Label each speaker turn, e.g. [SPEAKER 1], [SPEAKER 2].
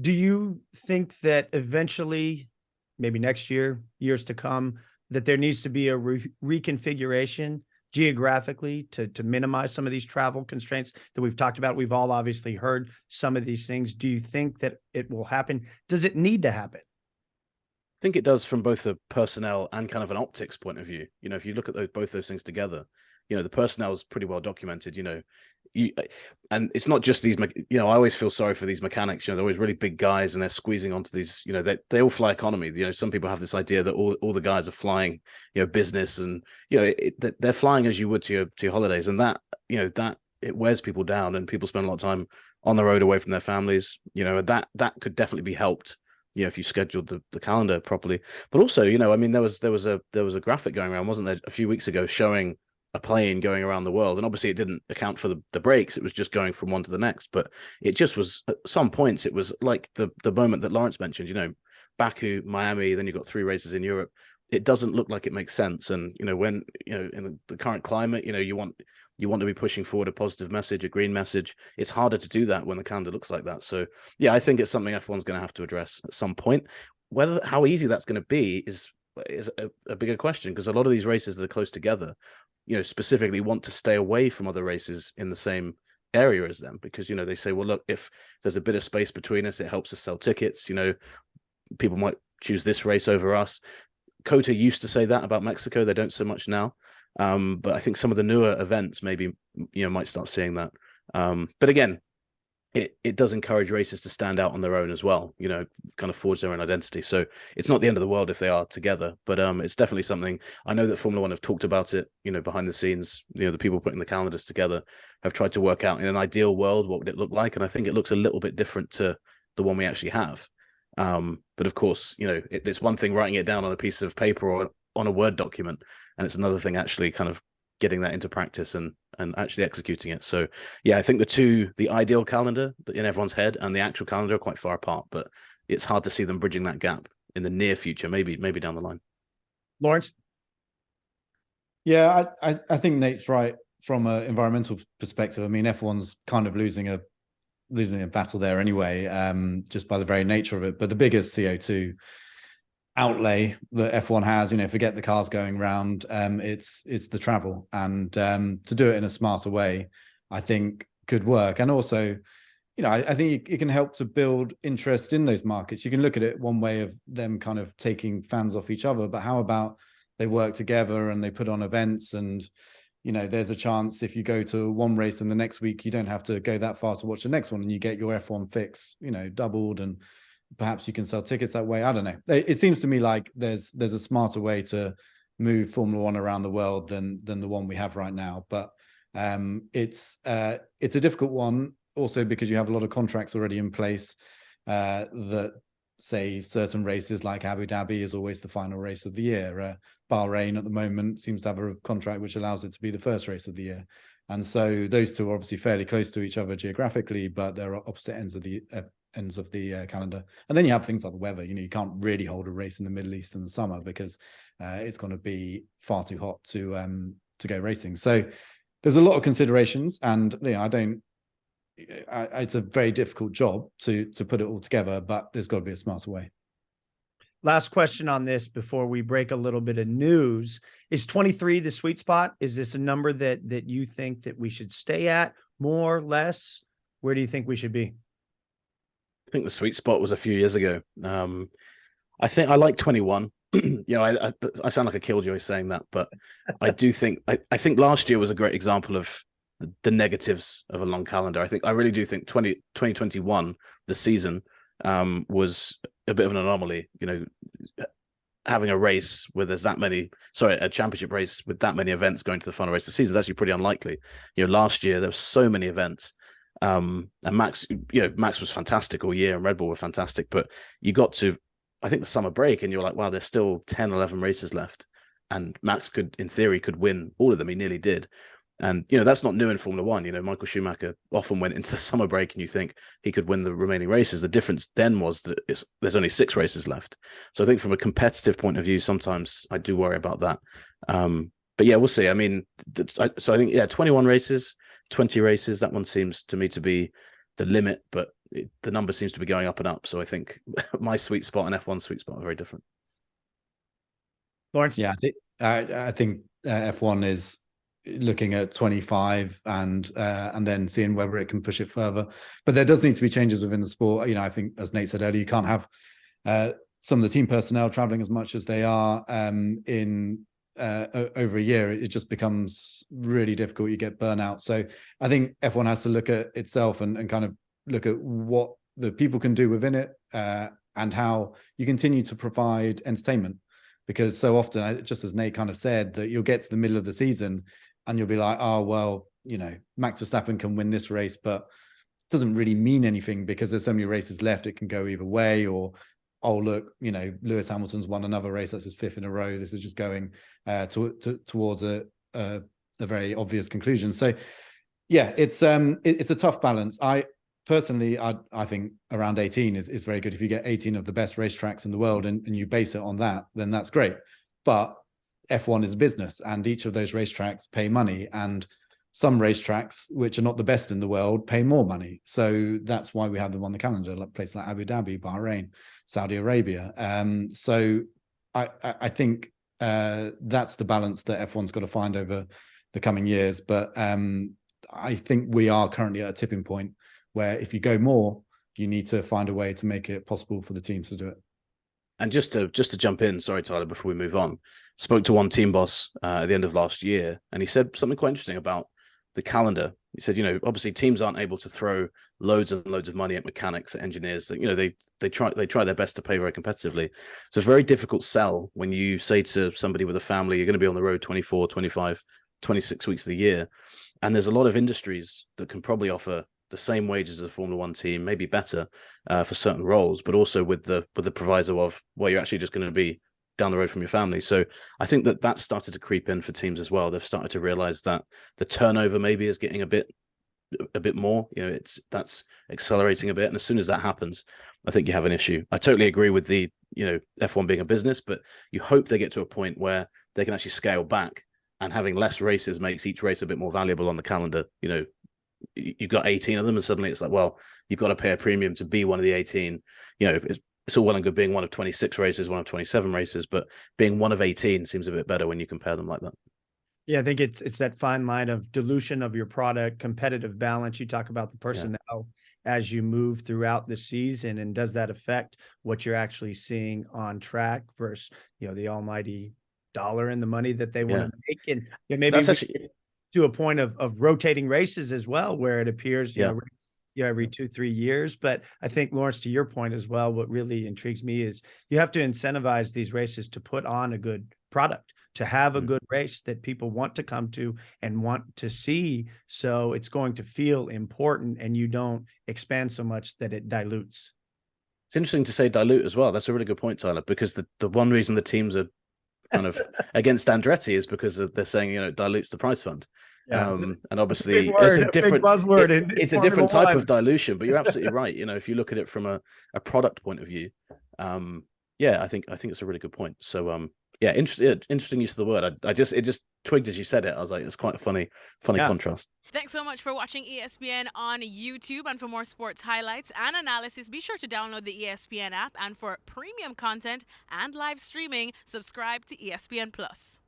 [SPEAKER 1] Do you think that eventually, maybe next year, years to come, that there needs to be a reconfiguration geographically to minimize some of these travel constraints that we've talked about? We've all obviously heard some of these things. Do you think that it will happen? Does it need to happen?
[SPEAKER 2] I think it does from both a personnel and kind of an optics point of view. If you look at both those things together, the personnel is pretty well documented. And it's not just these. I always feel sorry for these mechanics. They're always really big guys, and they're squeezing onto these. They all fly economy. Some people have this idea that all the guys are flying, business, and they're flying as you would to your holidays, and that it wears people down, and people spend a lot of time on the road away from their families. That could definitely be helped if you scheduled the calendar properly. But also, there was a graphic going around, wasn't there, a few weeks ago showing a plane going around the world, and obviously it didn't account for the breaks. It was just going from one to the next. But it just was, at some points, it was like the moment that Lawrence mentioned. Baku, Miami, then you've got 3 races in Europe. It doesn't look like it makes sense. And when in the current climate, you want to be pushing forward a positive message, a green message. It's harder to do that when the calendar looks like that. So yeah, I think it's something F1's going to have to address at some point. How easy that's going to be is a bigger question, because a lot of these races that are close together, specifically want to stay away from other races in the same area as them, because they say, well, look, if there's a bit of space between us, it helps us sell tickets. People might choose this race over us. COTA used to say that about Mexico. They don't so much now. But I think some of the newer events maybe might start seeing that. But again, it does encourage races to stand out on their own as well, kind of forge their own identity. So it's not the end of the world if they are together, but it's definitely something. I know that Formula One have talked about it, behind the scenes. The people putting the calendars together have tried to work out, in an ideal world, what would it look like, and I think it looks a little bit different to the one we actually have. But of course, it's one thing writing it down on a piece of paper or on a Word document, and it's another thing actually kind of getting that into practice and actually executing it. So yeah, I think the ideal calendar in everyone's head and the actual calendar are quite far apart, but it's hard to see them bridging that gap in the near future, maybe down the line.
[SPEAKER 1] Lawrence?
[SPEAKER 3] Yeah, I think Nate's right from an environmental perspective. I mean, F1's kind of losing a battle there anyway, just by the very nature of it. But the biggest CO2 outlay that F1 has, forget the cars going round, it's the travel, and to do it in a smarter way, I think could work. And also, I think it can help to build interest in those markets. You can look at it one way of them kind of taking fans off each other, but how about they work together and they put on events, and there's a chance if you go to one race and the next week you don't have to go that far to watch the next one, and you get your F1 fix doubled, and perhaps you can sell tickets that way. I don't know. It seems to me like there's a smarter way to move Formula One around the world than the one we have right now. But it's a difficult one also because you have a lot of contracts already in place that say certain races like Abu Dhabi is always the final race of the year. Bahrain at the moment seems to have a contract which allows it to be the first race of the year. And so those two are obviously fairly close to each other geographically, but they're opposite ends of the calendar. And then you have things like the weather. You can't really hold a race in the Middle East in the summer because it's going to be far too hot to go racing. So there's a lot of considerations, and it's a very difficult job to put it all together, but there's got to be a smarter way.
[SPEAKER 1] Last question on this before we break a little bit of news. Is 23 the sweet spot? Is this a number that you think that we should stay at, more, less? Where do you think we should be?
[SPEAKER 2] I think the sweet spot was a few years ago. I think I like 21. I sound like a killjoy saying that, but I do think I think last year was a great example of the negatives of a long calendar. I really do think 2021, the season, was a bit of an anomaly. Having a race where there's a championship race with that many events going to the final race of the season is actually pretty unlikely. Last year there were so many events. And Max was fantastic all year, and Red Bull were fantastic, but you got to, I think, the summer break, and you're like, wow, there's still 10, 11 races left, and Max in theory could win all of them. He nearly did. And, that's not new in Formula One. Michael Schumacher often went into the summer break and you think he could win the remaining races. The difference then was that there's only 6 races left. So I think from a competitive point of view, sometimes I do worry about that. But yeah, we'll see. I mean, so I think, 21 races, 20 races, that one seems to me to be the limit, but the number seems to be going up and up. So I think my sweet spot and F1 sweet spot are very different.
[SPEAKER 1] Lawrence?
[SPEAKER 3] Yeah, I think F1 is looking at 25 and then seeing whether it can push it further. But there does need to be changes within the sport. I think, as Nate said earlier, you can't have some of the team personnel traveling as much as they are in over a year. It just becomes really difficult. You get burnout. So I think F1 has to look at itself and kind of look at what the people can do within it and how you continue to provide entertainment. Because so often, just as Nate kind of said, that you'll get to the middle of the season and you'll be like, oh, well, Max Verstappen can win this race, but it doesn't really mean anything because there's so many races left. It can go either way. Or, oh, look, Lewis Hamilton's won another race. That's his 5th in a row. This is just going towards a very obvious conclusion. So, yeah, it's a tough balance. Personally, I think around 18 is very good. If you get 18 of the best racetracks in the world and you base it on that, then that's great. But F1 is a business and each of those racetracks pay money, and some racetracks, which are not the best in the world, pay more money. So that's why we have them on the calendar, like places like Abu Dhabi, Bahrain, Saudi Arabia. So I think that's the balance that F1's got to find over the coming years. But I think we are currently at a tipping point where if you go more, you need to find a way to make it possible for the teams to do it.
[SPEAKER 2] And just to jump in, sorry, Tyler, before we move on, spoke to one team boss at the end of last year, and he said something quite interesting about the calendar. He said, obviously teams aren't able to throw loads and loads of money at mechanics, at engineers. That they try their best to pay very competitively. So it's a very difficult sell when you say to somebody with a family, you're going to be on the road 24, 25, 26 weeks of the year. And there's a lot of industries that can probably offer the same wages as a Formula One team, maybe better for certain roles, but also with the proviso of, well, you're actually just going to be down the road from your family. So I think that started to creep in for teams as well. They've started to realize that the turnover maybe is getting a bit more, that's accelerating a bit. And as soon as that happens, I think you have an issue. I totally agree with the, F1 being a business, but you hope they get to a point where they can actually scale back, and having less races makes each race a bit more valuable on the calendar. You've got 18 of them, and suddenly it's like, well, you've got to pay a premium to be one of the 18. It's all well and good being one of 26 races, one of 27 races, but being one of 18 seems a bit better when you compare them like that.
[SPEAKER 1] Yeah, I think it's that fine line of dilution of your product, competitive balance. You talk about the personnel as you move throughout the season, and does that affect what you're actually seeing on track versus, the almighty dollar and the money that they want to make? And maybe that's actually to a point of rotating races as well, where it appears, every 2-3 years. But I think, Lawrence, to your point as well, what really intrigues me is you have to incentivize these races to put on a good product, to have a good race that people want to come to and want to see. So it's going to feel important, and you don't expand so much that it dilutes.
[SPEAKER 2] It's interesting to say dilute as well. That's a really good point, Tyler, because the one reason the teams are kind of against Andretti is because they're saying, it dilutes the prize fund. Yeah. And obviously it's a different buzzword. It's a different type of dilution, but you're absolutely right. If you look at it from a product point of view, I think it's a really good point. So interesting use of the word. It just twigged as you said it. I was like, it's quite a funny contrast.
[SPEAKER 4] Thanks so much for watching ESPN on YouTube. And for more sports highlights and analysis, be sure to download the ESPN app. And for premium content and live streaming, subscribe to ESPN Plus.